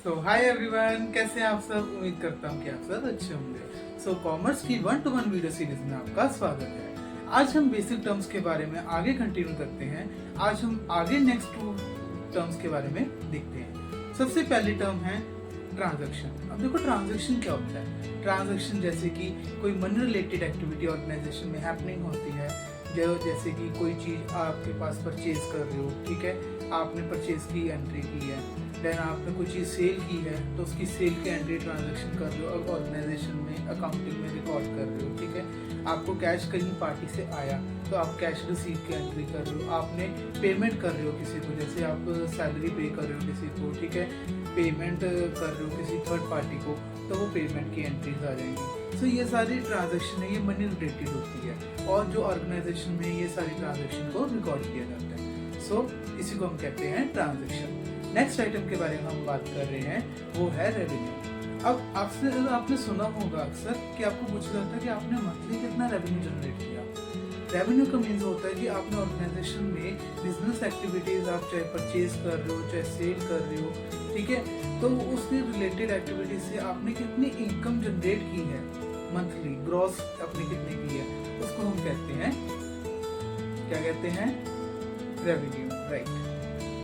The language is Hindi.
सो हाय एवरीवन, कैसे हैं आप सब। उम्मीद करता हूँ कि आप सब अच्छे होंगे। सो कॉमर्स की 1-to-1 वीडियो सीरीज में आपका स्वागत है। आज हम बेसिक टर्म्स के बारे में आगे कंटिन्यू करते हैं। आज हम आगे नेक्स्ट 2 टर्म्स के बारे में देखते हैं। सबसे पहली टर्म है ट्रांजैक्शन। अब देखो ट्रांजैक्शन क्या होता है। ट्रांजैक्शन जैसे कि कोई मनी रिलेटेड एक्टिविटी ऑर्गेनाइजेशन में हैपनिंग होती है, जैसे कि कोई चीज़ आपके पास परचेज कर रहे हो, ठीक है, आपने परचेज की एंट्री की है, देन आपने कोई चीज़ सेल की है तो उसकी सेल की एंट्री ट्रांजैक्शन कर रहे हो, अब ऑर्गेनाइजेशन में अकाउंटिंग में रिकॉर्ड कर रहे हो, ठीक है। आपको कैश कहीं पार्टी से आया तो आप कैश रिसीव की एंट्री कर रहे हो, आपने पेमेंट कर रहे हो किसी को, जैसे आप सैलरी पे कर रहे हो किसी को, ठीक है, पेमेंट कर रहे हो किसी थर्ड पार्टी को, तो वो पेमेंट की एंट्रीज आ जाएंगी। सो ये सारी ट्रांजैक्शन है, ये मनी रिलेटेड होती है और जो ऑर्गेनाइजेशन में ये सारी ट्रांजैक्शन को रिकॉर्ड किया जाता है। सो इसी को हम कहते हैं ट्रांजैक्शन। नेक्स्ट आइटम के बारे में हम बात कर रहे हैं, वो है रेवेन्यू। अब आपने सुना होगा अक्सर कि आपको पूछा जाता है कि आपने मंथली कितना रेवेन्यू जनरेट किया। रेवेन्यू का मीन्स होता है कि आपने ऑर्गेनाइजेशन में बिजनेस एक्टिविटीज, आप चाहे परचेज कर रहे हो चाहे सेल कर रहे हो, ठीक है, तो उससे रिलेटेड एक्टिविटीज से आपने कितनी इनकम जनरेट की है, मंथली ग्रॉस आपने कितनी की है, उसको हम कहते हैं, क्या कहते हैं, रेवेन्यू, राइट।